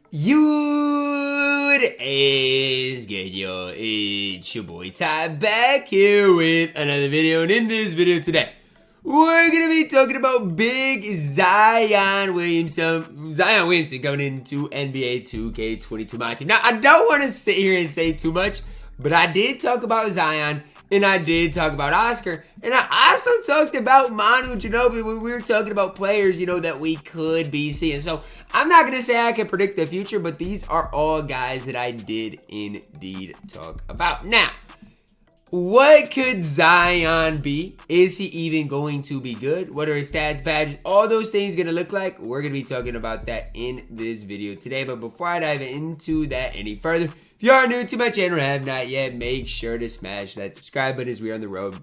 What is good, yo? It's your boy Ty back here with another video, and in this video today, we're gonna be talking about big Zion Williamson. Zion Williamson coming into NBA 2K22 MyTEAM. Now, I don't want to sit here and say too much, but I did talk about Zion, and I did talk about Oscar, and I also talked about Manu Ginobili when we were talking about players, that we could be seeing. So I'm not going to say I can predict the future, but these are all guys that I did indeed talk about. Now, what could Zion be? Is he even going to be good? What are his stats, badges, all those things going to look like? We're going to be talking about that in this video today. But before I dive into that any further, if you are new to my channel and have not yet, make sure to smash that subscribe button as we are on the road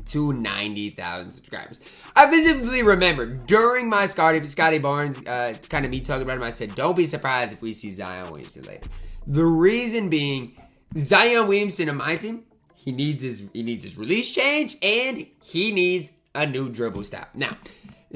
to 90,000 subscribers. I visibly remember during my Scottie Barnes, kind of me talking about him, I said, don't be surprised if we see Zion Williamson later. The reason being, Zion Williamson on my team, he needs his release change, and he needs a new dribble style. Now,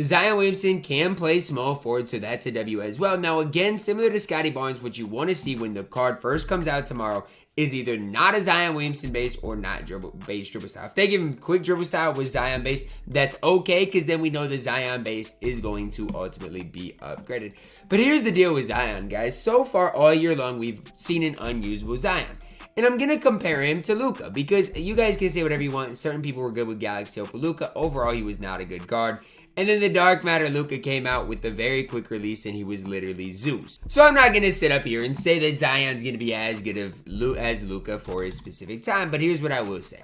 Zion Williamson can play small forward, so that's a W as well. Now, again, similar to Scottie Barnes, what you want to see when the card first comes out tomorrow is either not a Zion Williamson base or not base dribble style. If they give him quick dribble style with Zion base, that's okay, because then we know the Zion base is going to ultimately be upgraded. But here's the deal with Zion, guys. So far, all year long, we've seen an unusable Zion. And I'm going to compare him to Luka, because you guys can say whatever you want. Certain people were good with Galaxy Opal Luka. Overall, he was not a good guard. And then the Dark Matter Luka came out with a very quick release, and he was literally Zeus. So I'm not going to sit up here and say that Zion's going to be as good as Luka for his specific time, but here's what I will say.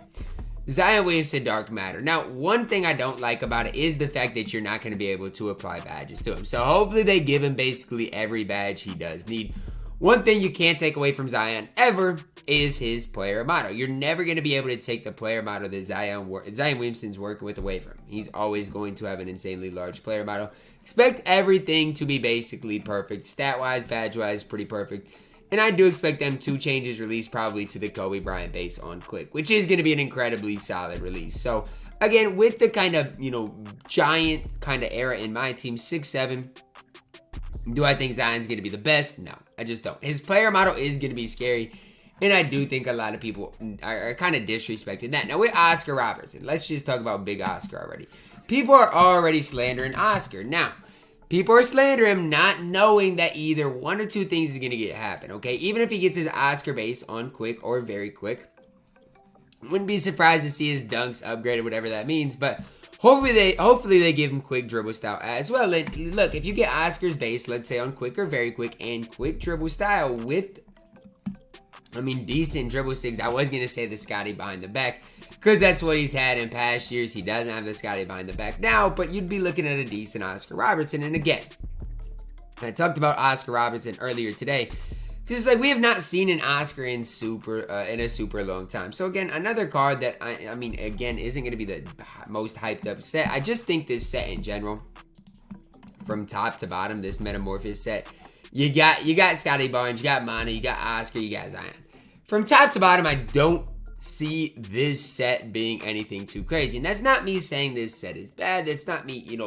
Zion Williamson Dark Matter. Now, one thing I don't like about it is the fact that you're not going to be able to apply badges to him. So hopefully they give him basically every badge he does need. One thing you can't take away from Zion ever is his player motto. You're never going to be able to take the player motto that Zion Williamson's working with away from him. He's always going to have an insanely large player motto. Expect everything to be basically perfect. Stat-wise, badge-wise, pretty perfect. And I do expect them to change his release probably to the Kobe Bryant base on quick, which is going to be an incredibly solid release. So, again, with the kind of, giant kind of era in my team, 6'7", do I think Zion's going to be the best? No, I just don't. His player model is going to be scary, and I do think a lot of people are kind of disrespecting that. Now, with Oscar Robertson, let's just talk about big Oscar already. People are already slandering Oscar. Now, people are slandering him not knowing that either one or two things is going to happen, okay? Even if he gets his Oscar base on quick or very quick, wouldn't be surprised to see his dunks upgraded, whatever that means, but hopefully they give him quick dribble style as well. And look, if you get Oscar's base, let's say on quick or very quick, and quick dribble style with, decent dribble sigs. I was going to say the Scottie behind the back, because that's what he's had in past years. He doesn't have the Scottie behind the back now, but you'd be looking at a decent Oscar Robertson. And again, I talked about Oscar Robertson earlier today, because it's like we have not seen an Oscar in a super long time. So again, another card that again isn't going to be the most hyped up set. I just think this set in general, from top to bottom, this Metamorphosis set, you got Scottie Barnes, you got Manu, you got Oscar, you got Zion. From top to bottom, I don't see this set being anything too crazy, and that's not me saying this set is bad. That's not me,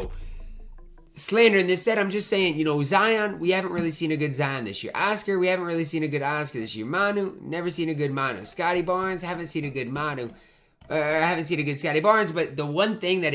slandering this set. I'm just saying, Zion, we haven't really seen a good Zion this year. Oscar, we haven't really seen a good Oscar this year. Manu, never seen a good Manu. Scottie Barnes, haven't seen a good Manu. Haven't seen a good Scottie Barnes, but the one thing that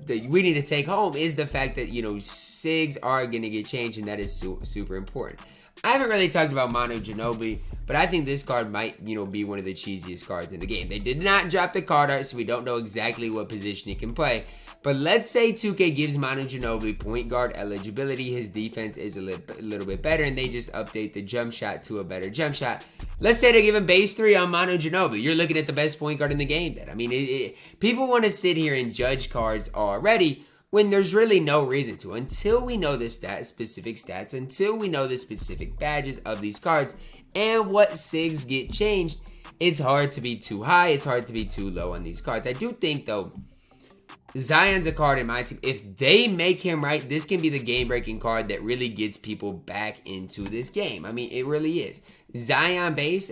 we need to take home is the fact that, sigs are going to get changed, and that is super important. I haven't really talked about Manu Ginobili, but I think this card might, be one of the cheesiest cards in the game. They did not drop the card art, so we don't know exactly what position he can play. But let's say 2K gives Manu Ginobili point guard eligibility. His defense is a little bit better, and they just update the jump shot to a better jump shot. Let's say they give him base 3 on Manu Ginobili. You're looking at the best point guard in the game then. People want to sit here and judge cards already when there's really no reason to. Until we know the specific stats, until we know the specific badges of these cards, and what sigs get changed, it's hard to be too high. It's hard to be too low on these cards. I do think, though, Zion's a card in my team. If they make him right, this can be the game-breaking card that really gets people back into this game. It really is. Zion base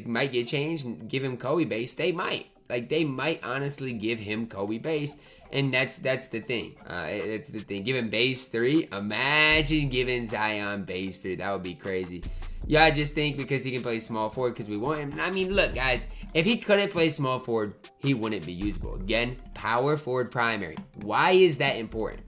might get changed and give him Kobe base. They might. They might honestly give him Kobe base And that's the thing. It's the thing. Give him base 3. Imagine giving Zion base 3. That would be crazy. Yeah, I just think because he can play small forward because we want him. I mean, look, guys, if he couldn't play small forward, he wouldn't be usable. Again, power forward primary. Why is that important?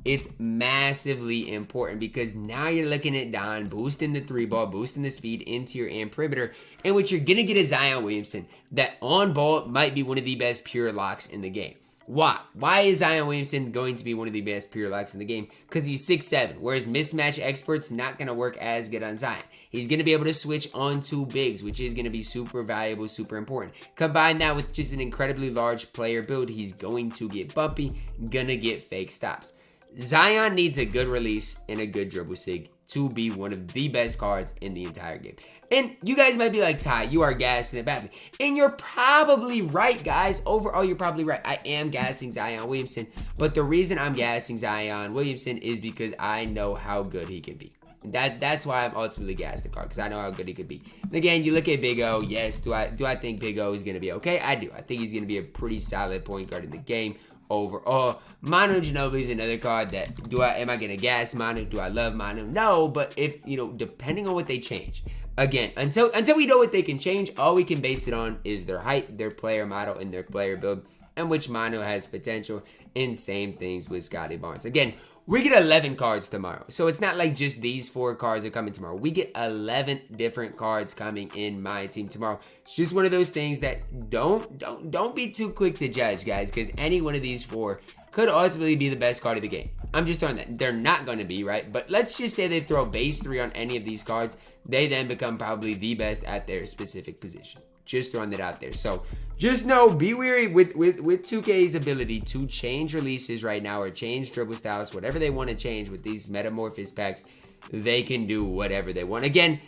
It's massively important because now you're looking at Don boosting the 3-ball, boosting the speed, interior, and perimeter, in which you're going to get a Zion Williamson that on ball might be one of the best pure locks in the game. Why? Why is Zion Williamson going to be one of the best pure locks in the game? Because he's 6'7", whereas mismatch experts not going to work as good on Zion. He's going to be able to switch onto bigs, which is going to be super valuable, super important. Combine that with just an incredibly large player build, he's going to get bumpy, gonna get fake stops. Zion needs a good release and a good dribble sig to be one of the best cards in the entire game. And you guys might be like, Ty, you are gassing it badly. And you're probably right, guys. Overall, you're probably right. I am gassing Zion Williamson. But the reason I'm gassing Zion Williamson is because I know how good he can be. That's why I'm ultimately gassed the card, because I know how good he could be. And again, you look at Big O. Yes, do I think Big O is going to be okay? I do. I think he's going to be a pretty solid point guard in the game. Overall, Manu Ginobili is another card that am I gonna gas Manu? Do I love Manu? No, but if depending on what they change. Again, until we know what they can change, all we can base it on is their height, their player model, and their player build, and which Manu has potential. And same things with Scottie Barnes. Again, we get 11 cards tomorrow. So it's not like just these 4 cards are coming tomorrow. We get 11 different cards coming in my team tomorrow. It's just one of those things that don't be too quick to judge, guys, because any one of these 4 could ultimately be the best card of the game. I'm just throwing that. They're not going to be, right? But let's just say they throw base 3 on any of these cards. They then become probably the best at their specific position. Just throwing that out there. So just know, be wary with 2K's ability to change releases right now or change dribble styles, whatever they want to change with these Metamorphosis packs. They can do whatever they want. Again,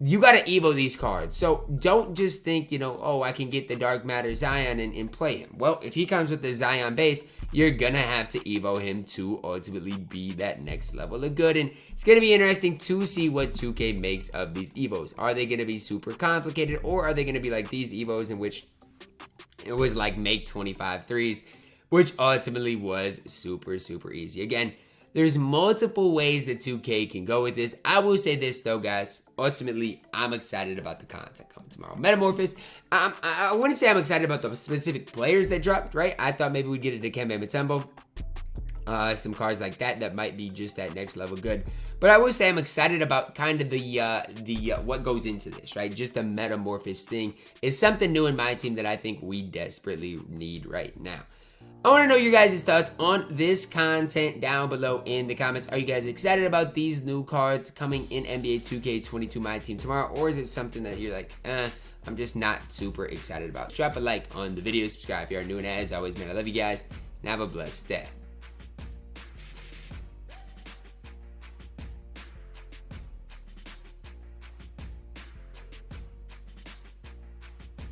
you got to evo these cards. So don't just think, oh, I can get the Dark Matter Zion and play him. Well, if he comes with the Zion base, you're going to have to evo him to ultimately be that next level of good. And it's going to be interesting to see what 2K makes of these evos. Are they going to be super complicated, or are they going to be like these evos in which it was like make 25 threes, which ultimately was super, super easy. Again, there's multiple ways that 2K can go with this. I will say this though, guys. Ultimately, I'm excited about the content coming tomorrow. Metamorphosis, I wouldn't say I'm excited about the specific players that dropped, right? I thought maybe we'd get a Dikembe Mutombo. Some cards like that might be just that next level good. But I will say I'm excited about kind of the what goes into this, right? Just the Metamorphosis thing is something new in my team that I think we desperately need right now. I want to know your guys' thoughts on this content down below in the comments. Are you guys excited about these new cards coming in NBA 2K22 MyTEAM tomorrow? Or is it something that you're like, I'm just not super excited about? Drop a like on the video, subscribe if you are new, and as always, man, I love you guys, and have a blessed day.